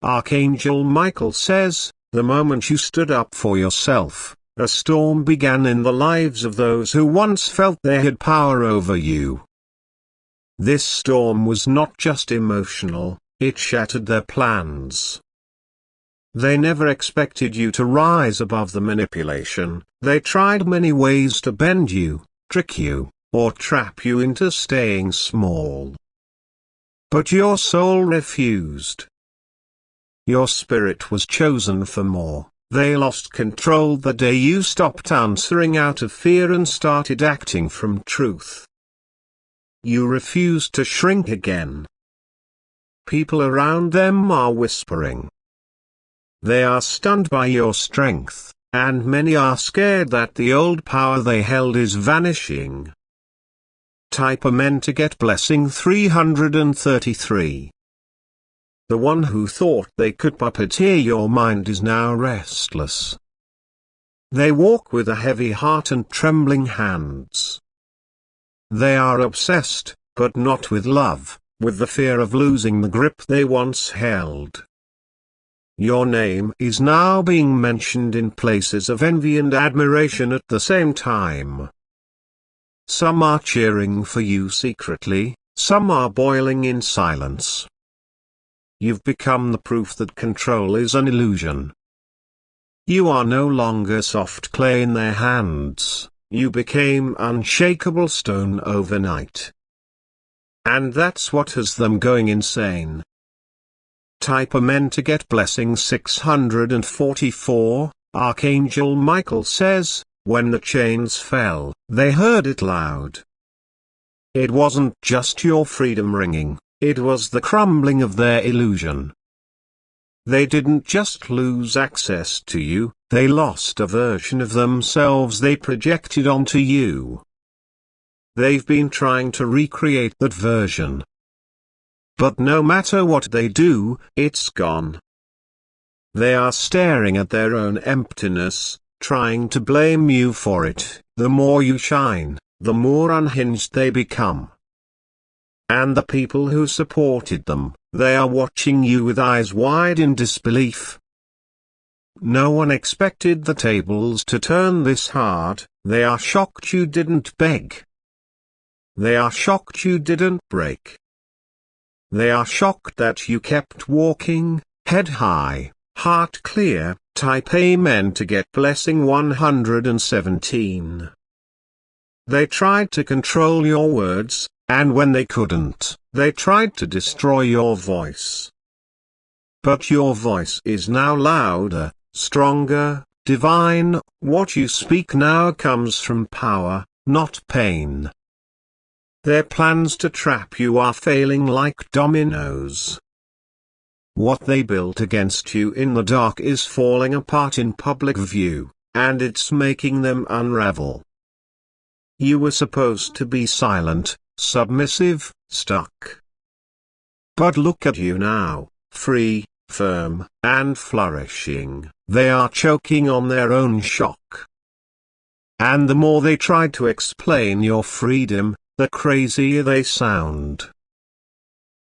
Archangel Michael says, the moment you stood up for yourself, a storm began in the lives of those who once felt they had power over you. This storm was not just emotional, it shattered their plans. They never expected you to rise above the manipulation. They tried many ways to bend you, trick you, or trap you into staying small. But your soul refused. Your spirit was chosen for more. They lost control the day you stopped answering out of fear and started acting from truth. You refused to shrink again. People around them are whispering. They are stunned by your strength, and many are scared that the old power they held is vanishing. Type Amen to get blessing 333. The one who thought they could puppeteer your mind is now restless. They walk with a heavy heart and trembling hands. They are obsessed, but not with love, with the fear of losing the grip they once held. Your name is now being mentioned in places of envy and admiration at the same time. Some are cheering for you secretly, some are boiling in silence. You've become the proof that control is an illusion. You are no longer soft clay in their hands, you became unshakable stone overnight. And that's what has them going insane. Type Amen to get blessing 644. Archangel Michael says, when the chains fell, they heard it loud. It wasn't just your freedom ringing, it was the crumbling of their illusion. They didn't just lose access to you, they lost a version of themselves they projected onto you. They've been trying to recreate that version. But no matter what they do, it's gone. They are staring at their own emptiness, trying to blame you for it. The more you shine, the more unhinged they become. And the people who supported them, they are watching you with eyes wide in disbelief. No one expected the tables to turn this hard. They are shocked you didn't beg. They are shocked you didn't break. They are shocked that you kept walking, head high, heart clear. Type Amen to get blessing 117. They tried to control your words, and when they couldn't, they tried to destroy your voice. But your voice is now louder, stronger, divine. What you speak now comes from power, not pain. Their plans to trap you are failing like dominoes. What they built against you in the dark is falling apart in public view, and it's making them unravel. You were supposed to be silent, submissive, stuck. But look at you now, free, firm, and flourishing. They are choking on their own shock. And the more they try to explain your freedom, the crazier they sound.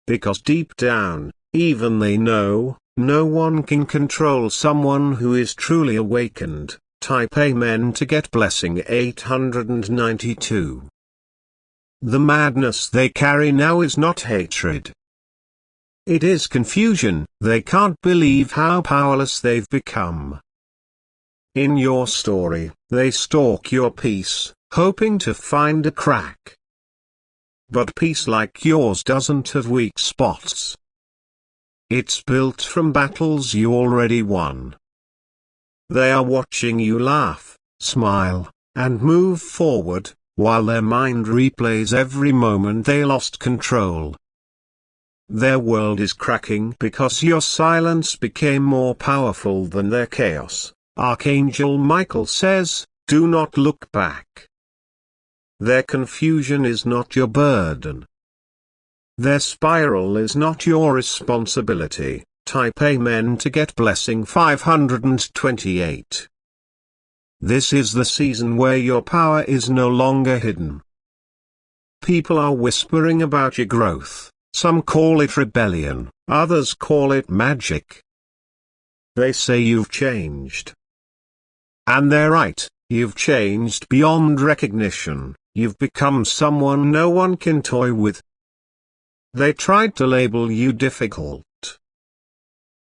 Because deep down, even they know, no one can control someone who is truly awakened. Type Amen to get blessing 892. The madness they carry now is not hatred. It is confusion. They can't believe how powerless they've become. In your story, they stalk your peace, hoping to find a crack. But peace like yours doesn't have weak spots. It's built from battles you already won. They are watching you laugh, smile, and move forward, while their mind replays every moment they lost control. Their world is cracking because your silence became more powerful than their chaos. Archangel Michael says, do not look back. Their confusion is not your burden. Their spiral is not your responsibility. Type Amen to get blessing 528. This is the season where your power is no longer hidden. People are whispering about your growth, Some call it rebellion, others call it magic. They say you've changed. And they're right, you've changed beyond recognition, you've become someone no one can toy with. They tried to label you difficult.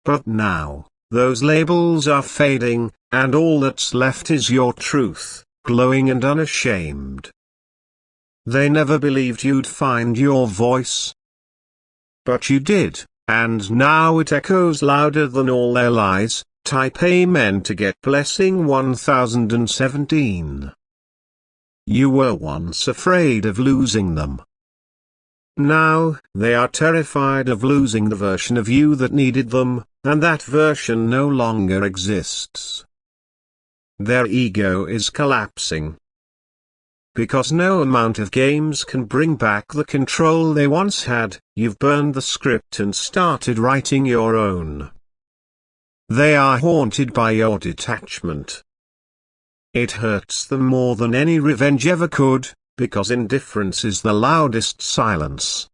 But now, those labels are fading, and all that's left is your truth, glowing and unashamed. They never believed you'd find your voice. But you did, and now it echoes louder than all their lies. Type Amen to get blessing 1017. You were once afraid of losing them. Now, they are terrified of losing the version of you that needed them, and that version no longer exists. Their ego is collapsing. Because no amount of games can bring back the control they once had, you've burned the script and started writing your own. They are haunted by your detachment. It hurts them more than any revenge ever could, because indifference is the loudest silence.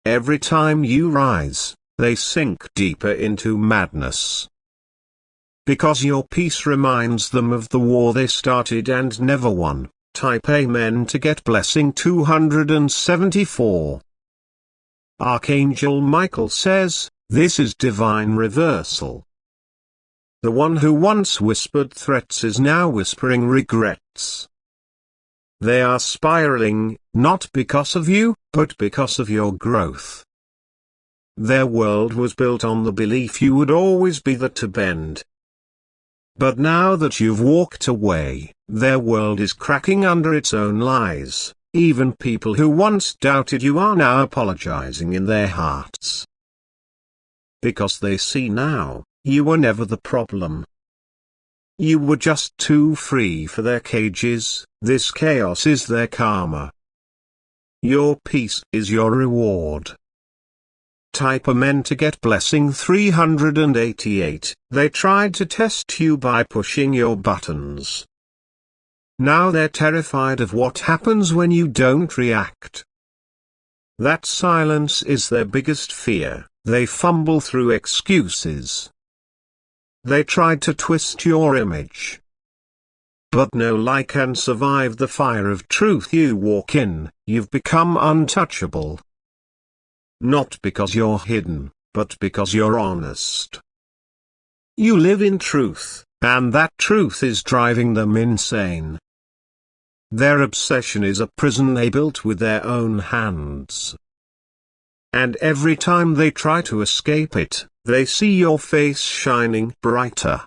Every time you rise, they sink deeper into madness. Because your peace reminds them of the war they started and never won. Type Amen to get blessing 274. Archangel Michael says, this is divine reversal. The one who once whispered threats is now whispering regrets. They are spiraling, not because of you, but because of your growth. Their world was built on the belief you would always be there to bend. But now that you've walked away, their world is cracking under its own lies. Even people who once doubted you are now apologizing in their hearts. Because they see now, you were never the problem. You were just too free for their cages. This chaos is their karma. Your peace is your reward. Type Amen to get blessing 388. They tried to test you by pushing your buttons. Now they're terrified of what happens when you don't react. That silence is their biggest fear. They fumble through excuses. They tried to twist your image. But no lie can survive the fire of truth you walk in. You've become untouchable. Not because you're hidden, but because you're honest. You live in truth, and that truth is driving them insane. Their obsession is a prison they built with their own hands. And every time they try to escape it, they see your face shining brighter.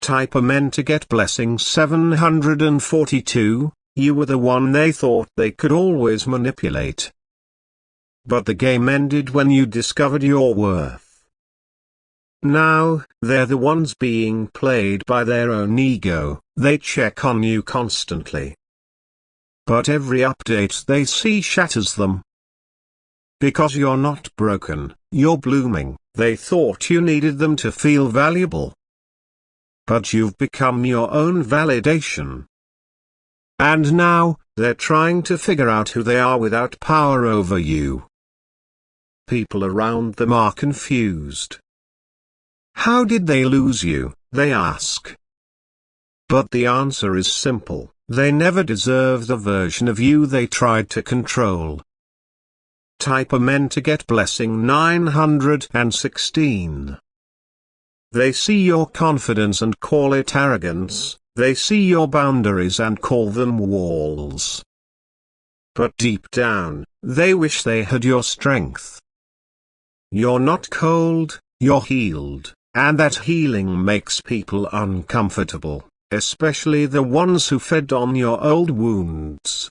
Type Amen to get blessing 742. You were the one they thought they could always manipulate. But the game ended when you discovered your worth. Now, they're the ones being played by their own ego. They check on you constantly. But every update they see shatters them. Because you're not broken, you're blooming. They thought you needed them to feel valuable. But you've become your own validation. And now, they're trying to figure out who they are without power over you. People around them are confused. How did they lose you, they ask. But the answer is simple. They never deserve the version of you they tried to control. Type Amen to get blessing 916. They see your confidence and call it arrogance. They see your boundaries and call them walls. But deep down, they wish they had your strength. You're not cold, you're healed, and that healing makes people uncomfortable, especially the ones who fed on your old wounds.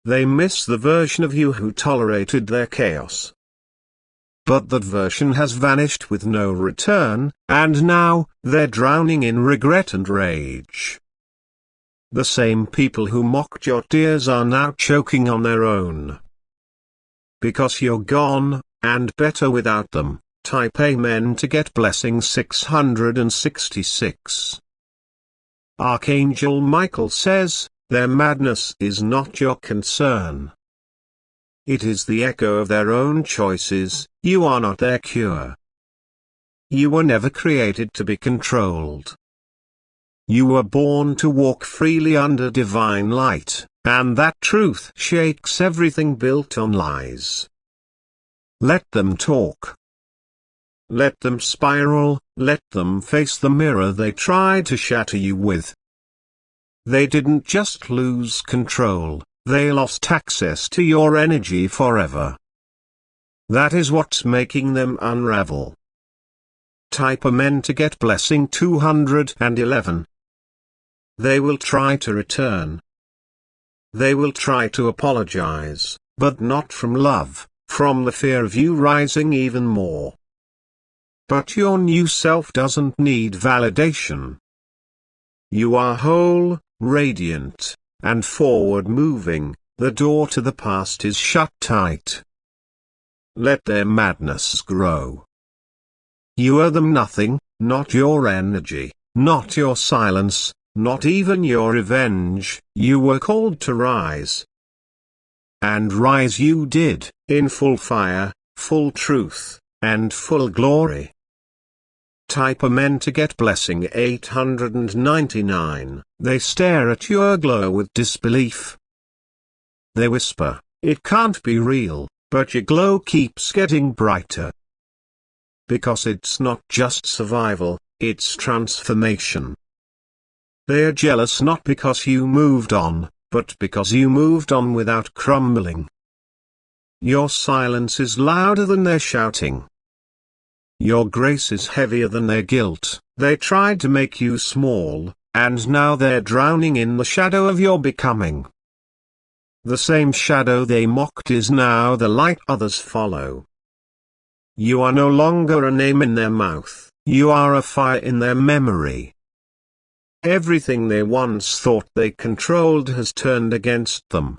They miss the version of you who tolerated their chaos. But that version has vanished with no return, and now, they're drowning in regret and rage. The same people who mocked your tears are now choking on their own. Because you're gone, and better without them. Type Amen to get blessing 666. Archangel Michael says, their madness is not your concern. It is the echo of their own choices. You are not their cure. You were never created to be controlled. You were born to walk freely under divine light, and that truth shakes everything built on lies. Let them talk. Let them spiral, let them face the mirror they tried to shatter you with. They didn't just lose control, they lost access to your energy forever. That is what's making them unravel. Type Amen to get blessing 211. They will try to return. They will try to apologize, but not from love, from the fear of you rising even more. But your new self doesn't need validation. You are whole, radiant, and forward-moving. The door to the past is shut tight. Let their madness grow. You owe them nothing, not your energy, not your silence, not even your revenge. You were called to rise. And rise you did, in full fire, full truth, and full glory. Type Amen to get blessing 899. They stare at your glow with disbelief. They whisper, it can't be real, but your glow keeps getting brighter. Because it's not just survival, it's transformation. They are jealous not because you moved on, but because you moved on without crumbling. Your silence is louder than their shouting. Your grace is heavier than their guilt. They tried to make you small, and now they're drowning in the shadow of your becoming. The same shadow they mocked is now the light others follow. You are no longer a name in their mouth, you are a fire in their memory. Everything they once thought they controlled has turned against them.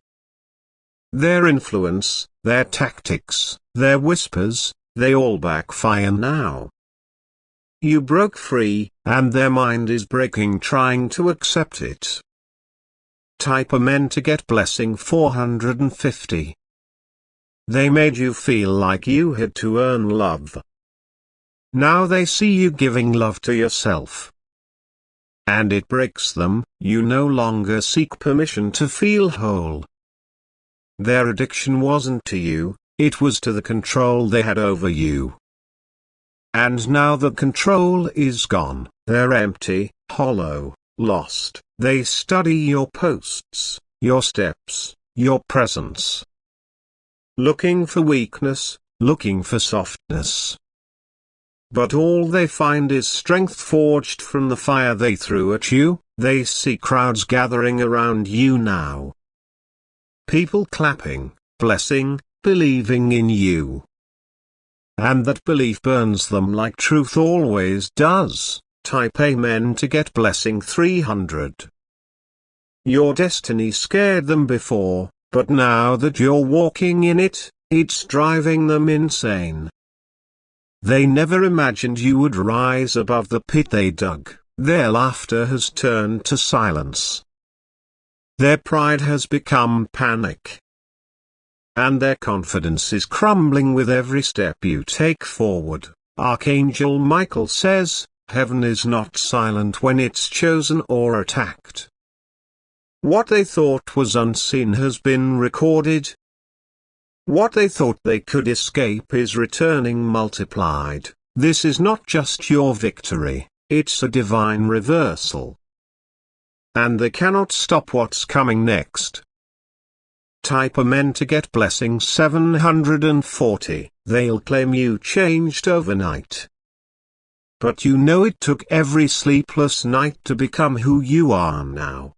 Their influence, their tactics, their whispers, they all backfire now. You broke free, and their mind is breaking trying to accept it. Type Amen to get blessing 450. They made you feel like you had to earn love. Now they see you giving love to yourself. And it breaks them. You no longer seek permission to feel whole. Their addiction wasn't to you, it was to the control they had over you. And now the control is gone, they're empty, hollow, lost. They study your posts, your steps, your presence. Looking for weakness, looking for softness. But all they find is strength forged from the fire they threw at you. They see crowds gathering around you now. People clapping, blessing, believing in you. And that belief burns them like truth always does. Type Amen to get blessing 300. Your destiny scared them before, but now that you're walking in it, it's driving them insane. They never imagined you would rise above the pit they dug. Their laughter has turned to silence. Their pride has become panic. And their confidence is crumbling with every step you take forward. Archangel Michael says, heaven is not silent when it's chosen or attacked. What they thought was unseen has been recorded. What they thought they could escape is returning multiplied. This is not just your victory, it's a divine reversal. And they cannot stop what's coming next. Type Amen to get blessing 740. They'll claim you changed overnight. But you know it took every sleepless night to become who you are now.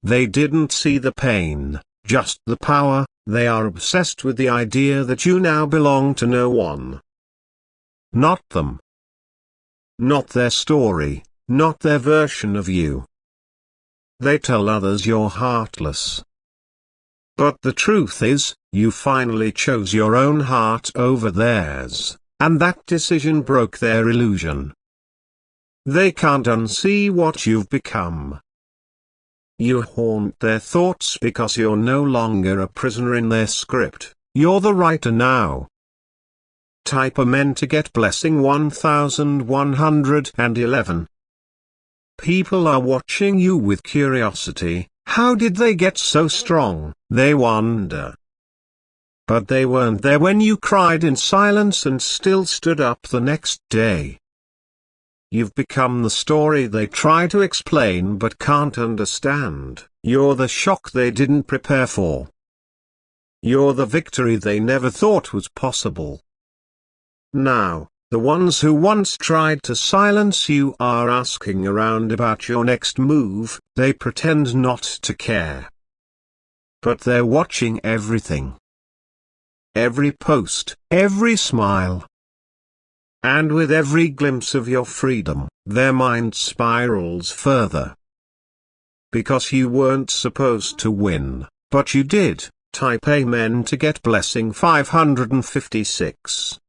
They didn't see the pain, just the power. They are obsessed with the idea that you now belong to no one. Not them. Not their story, not their version of you. They tell others you're heartless. But the truth is, you finally chose your own heart over theirs, and that decision broke their illusion. They can't unsee what you've become. You haunt their thoughts because you're no longer a prisoner in their script, you're the writer now. Type Amen to get blessing 1111. People are watching you with curiosity. How did they get so strong, they wonder. But they weren't there when you cried in silence and still stood up the next day. You've become the story they try to explain but can't understand. You're the shock they didn't prepare for. You're the victory they never thought was possible. Now, the ones who once tried to silence you are asking around about your next move. They pretend not to care. But they're watching everything. Every post, every smile. And with every glimpse of your freedom, their mind spirals further. Because you weren't supposed to win, but you did. Type Amen to get blessing 556.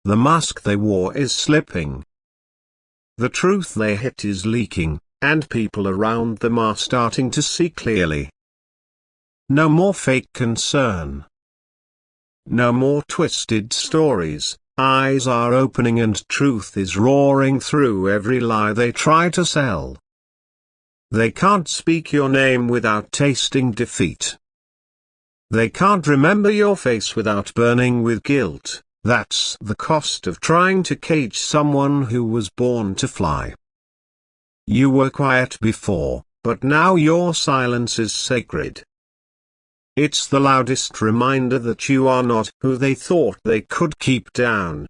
The mask they wore is slipping. The truth they hid is leaking, and people around them are starting to see clearly. No more fake concern. No more twisted stories. Eyes are opening and truth is roaring through every lie they try to sell. They can't speak your name without tasting defeat. They can't remember your face without burning with guilt. That's the cost of trying to cage someone who was born to fly. You were quiet before, but now your silence is sacred. It's the loudest reminder that you are not who they thought they could keep down.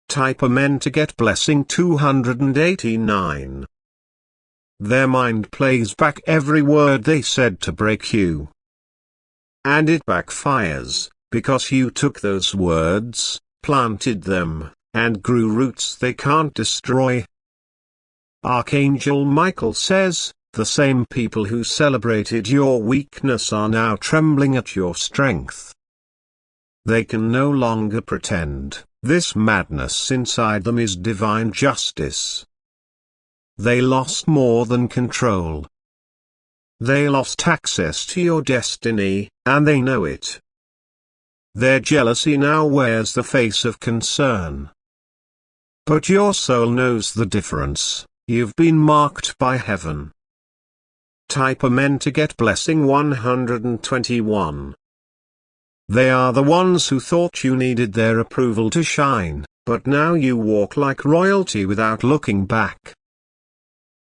Type Amen to get blessing 289. Their mind plays back every word they said to break you. And it backfires, because you took those words, planted them, and grew roots they can't destroy. Archangel Michael says, the same people who celebrated your weakness are now trembling at your strength. They can no longer pretend. This madness inside them is divine justice. They lost more than control. They lost access to your destiny, and they know it. Their jealousy now wears the face of concern. But your soul knows the difference. You've been marked by heaven. Type Amen to get blessing 121. They are the ones who thought you needed their approval to shine, but now you walk like royalty without looking back.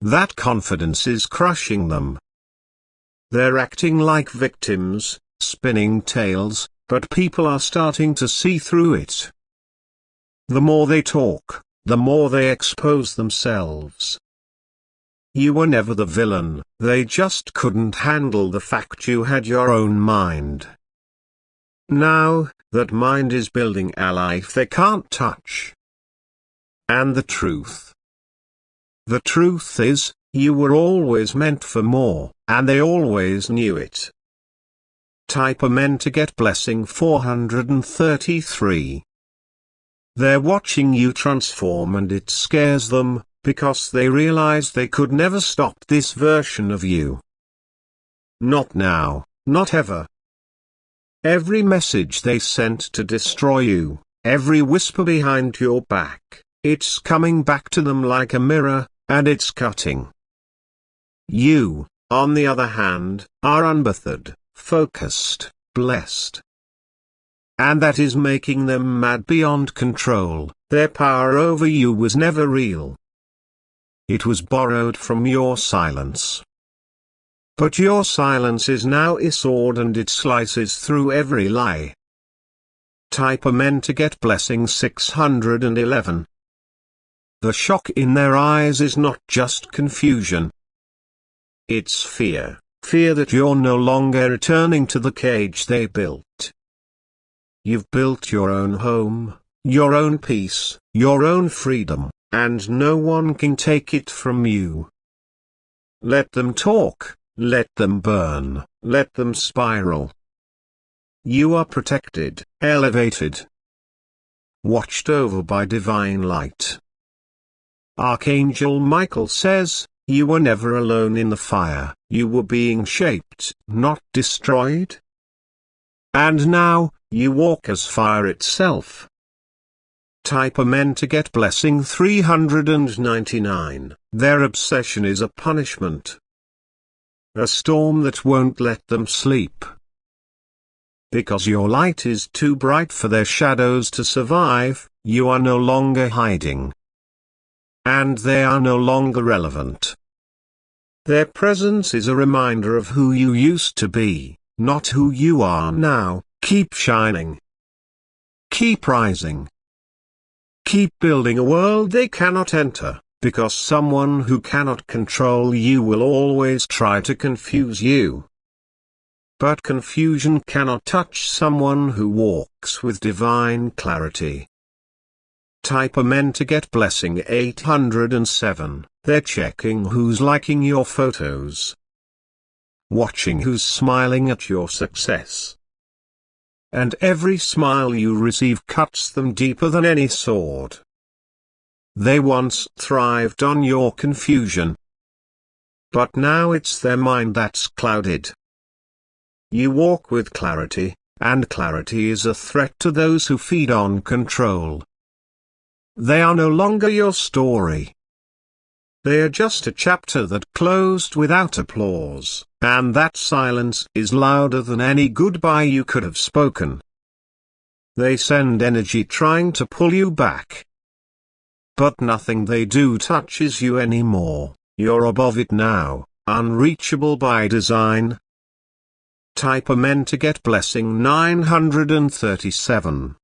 That confidence is crushing them. They're acting like victims, spinning tales, but people are starting to see through it. The more they talk, the more they expose themselves. You were never the villain, they just couldn't handle the fact you had your own mind. Now, that mind is building a life they can't touch. And the truth. The truth is, you were always meant for more, and they always knew it. Type Amen to get blessing 433. They're watching you transform and it scares them, because they realize they could never stop this version of you. Not now, not ever. Every message they sent to destroy you, every whisper behind your back, it's coming back to them like a mirror, and it's cutting. You, on the other hand, are unbothered, focused, blessed. And that is making them mad beyond control. Their power over you was never real. It was borrowed from your silence. But your silence is now a sword and it slices through every lie. Type Amen to get blessing 611. The shock in their eyes is not just confusion. It's fear, fear that you're no longer returning to the cage they built. You've built your own home, your own peace, your own freedom, and no one can take it from you. Let them talk, let them burn, let them spiral. You are protected, elevated, watched over by divine light. Archangel Michael says, you were never alone in the fire. You were being shaped, not destroyed. And now, you walk as fire itself. Type Amen to get blessing 399. Their obsession is a punishment. A storm that won't let them sleep. Because your light is too bright for their shadows to survive, you are no longer hiding. And they are no longer relevant. Their presence is a reminder of who you used to be, not who you are now. Keep shining. Keep rising. Keep building a world they cannot enter, because someone who cannot control you will always try to confuse you. But confusion cannot touch someone who walks with divine clarity. Type Amen to get blessing 807. They're checking who's liking your photos. Watching who's smiling at your success. And every smile you receive cuts them deeper than any sword. They once thrived on your confusion. But now it's their mind that's clouded. You walk with clarity, and clarity is a threat to those who feed on control. They are no longer your story. They are just a chapter that closed without applause, and that silence is louder than any goodbye you could have spoken. They send energy trying to pull you back. But nothing they do touches you anymore. You're above it now, unreachable by design. Type Amen to get blessing 937.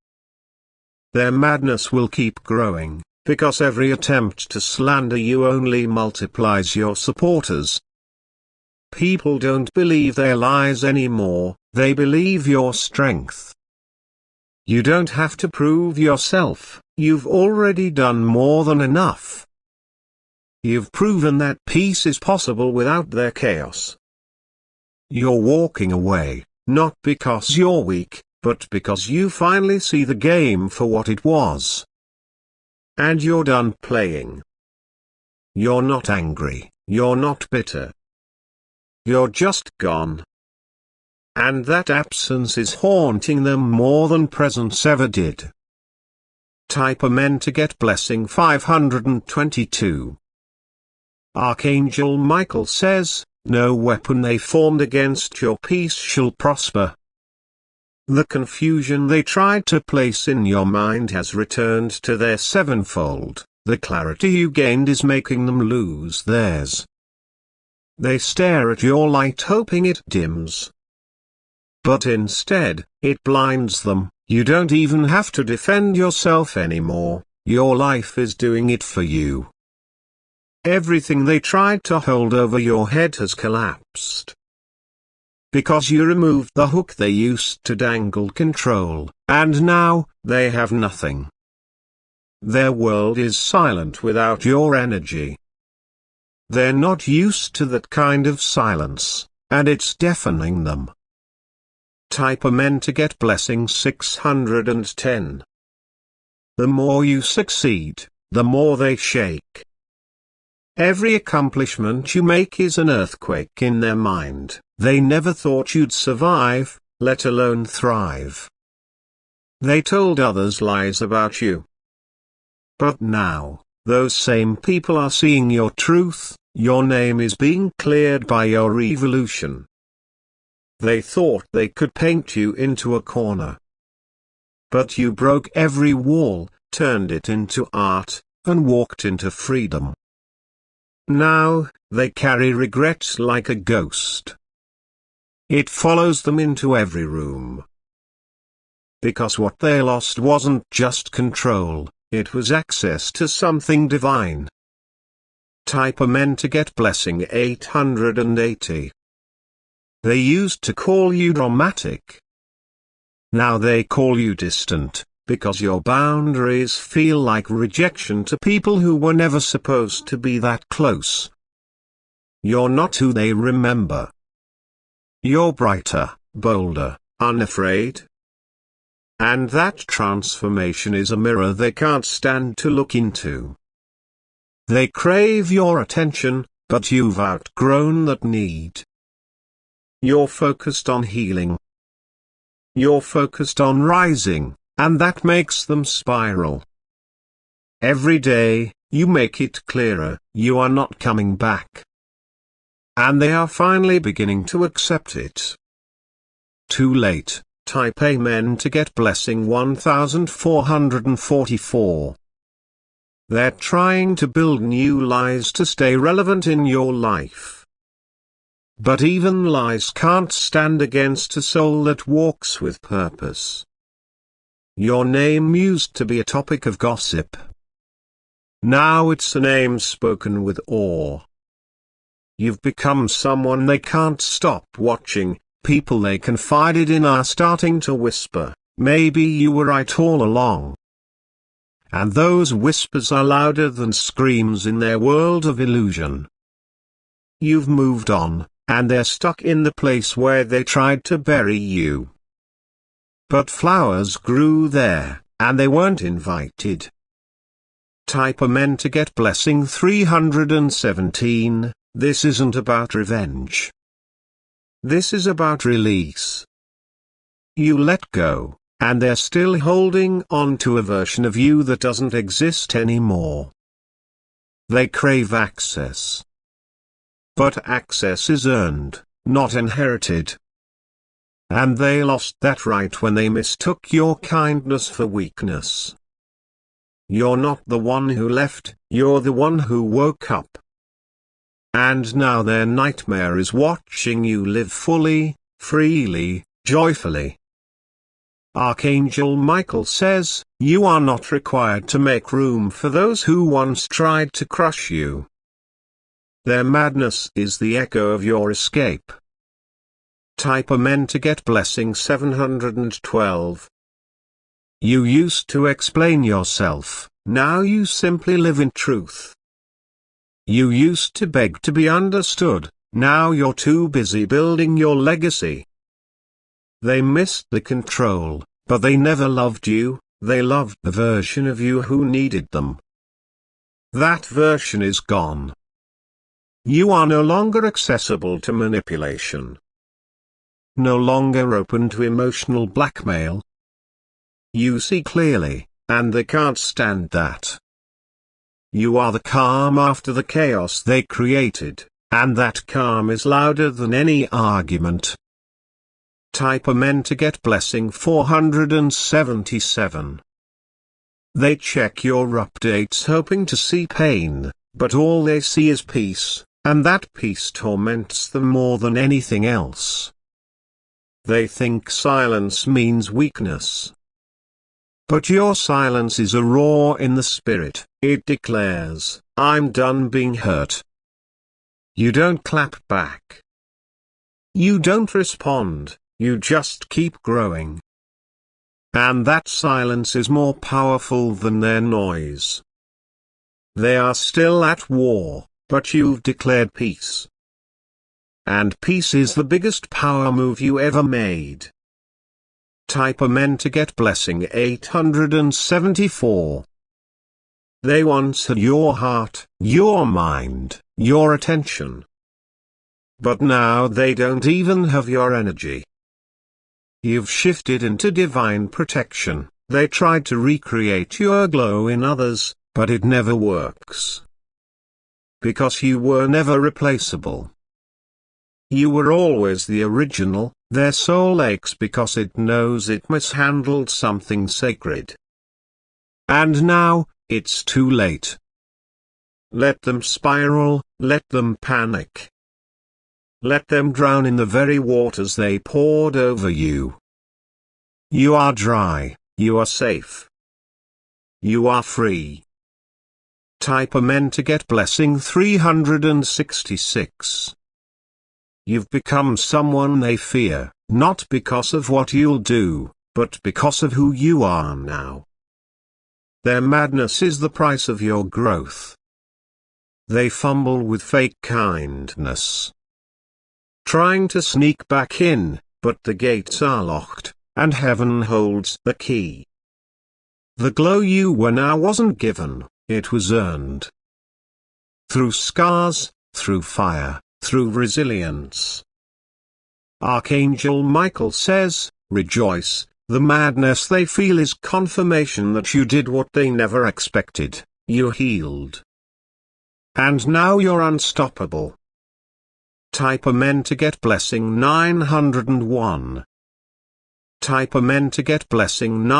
Their madness will keep growing, because every attempt to slander you only multiplies your supporters. People don't believe their lies anymore, they believe your strength. You don't have to prove yourself, you've already done more than enough. You've proven that peace is possible without their chaos. You're walking away, not because you're weak, but because you finally see the game for what it was. And you're done playing. You're not angry, you're not bitter. You're just gone. And that absence is haunting them more than presence ever did. Type Amen to get blessing 522. Archangel Michael says, no weapon they formed against your peace shall prosper. The confusion they tried to place in your mind has returned to their sevenfold. The clarity you gained is making them lose theirs. They stare at your light hoping it dims. But instead, it blinds them. You don't even have to defend yourself anymore, your life is doing it for you. Everything they tried to hold over your head has collapsed. Because you removed the hook they used to dangle control, and now, they have nothing. Their world is silent without your energy. They're not used to that kind of silence, and it's deafening them. Type Amen to get blessing 610. The more you succeed, the more they shake. Every accomplishment you make is an earthquake in their mind. They never thought you'd survive, let alone thrive. They told others lies about you. But now, those same people are seeing your truth, your name is being cleared by your evolution. They thought they could paint you into a corner. But you broke every wall, turned it into art, and walked into freedom. Now, they carry regret like a ghost. It follows them into every room. Because what they lost wasn't just control, it was access to something divine. Type Amen to get blessing 880. They used to call you dramatic. Now they call you distant, because your boundaries feel like rejection to people who were never supposed to be that close. You're not who they remember. You're brighter, bolder, unafraid. And that transformation is a mirror they can't stand to look into. They crave your attention, but you've outgrown that need. You're focused on healing. You're focused on rising, and that makes them spiral. Every day, you make it clearer, you are not coming back. And they are finally beginning to accept it. Too late. Type Amen to get blessing 1444. They're trying to build new lies to stay relevant in your life. But even lies can't stand against a soul that walks with purpose. Your name used to be a topic of gossip. Now it's a name spoken with awe. You've become someone they can't stop watching. People they confided in are starting to whisper, maybe you were right all along. And those whispers are louder than screams in their world of illusion. You've moved on, and they're stuck in the place where they tried to bury you. But flowers grew there, and they weren't invited. Type Amen to get blessing 317. This isn't about revenge. This is about release. You let go, and they're still holding on to a version of you that doesn't exist anymore. They crave access. But access is earned, not inherited. And they lost that right when they mistook your kindness for weakness. You're not the one who left, you're the one who woke up. And now their nightmare is watching you live fully, freely, joyfully. Archangel Michael says, you are not required to make room for those who once tried to crush you. Their madness is the echo of your escape. Type Amen to get blessing 712. You used to explain yourself, now you simply live in truth. You used to beg to be understood, now you're too busy building your legacy. They missed the control, but they never loved you, they loved the version of you who needed them. That version is gone. You are no longer accessible to manipulation. No longer open to emotional blackmail. You see clearly, and they can't stand that. You are the calm after the chaos they created, and that calm is louder than any argument. Type Amen to get blessing 477. They check your updates hoping to see pain, but all they see is peace, and that peace torments them more than anything else. They think silence means weakness. But your silence is a roar in the spirit, it declares, I'm done being hurt. You don't clap back. You don't respond, you just keep growing. And that silence is more powerful than their noise. They are still at war, but you've declared peace. And peace is the biggest power move you ever made. Type Amen to get blessing 874. They once had your heart, your mind, your attention. But now they don't even have your energy. You've shifted into divine protection. They tried to recreate your glow in others, but it never works. Because you were never replaceable. You were always the original. Their soul aches because it knows it mishandled something sacred. And now, it's too late. Let them spiral, let them panic. Let them drown in the very waters they poured over you. You are dry, you are safe. You are free. Type Amen to get blessing 366. You've become someone they fear, not because of what you'll do, but because of who you are now. Their madness is the price of your growth. They fumble with fake kindness. Trying to sneak back in, but the gates are locked, and heaven holds the key. The glow you were now wasn't given, it was earned. Through scars, through fire, through resilience. Archangel Michael says, rejoice, the madness they feel is confirmation that you did what they never expected, you healed. And now you're unstoppable. Type Amen to get blessing 901. Type Amen to get blessing 9.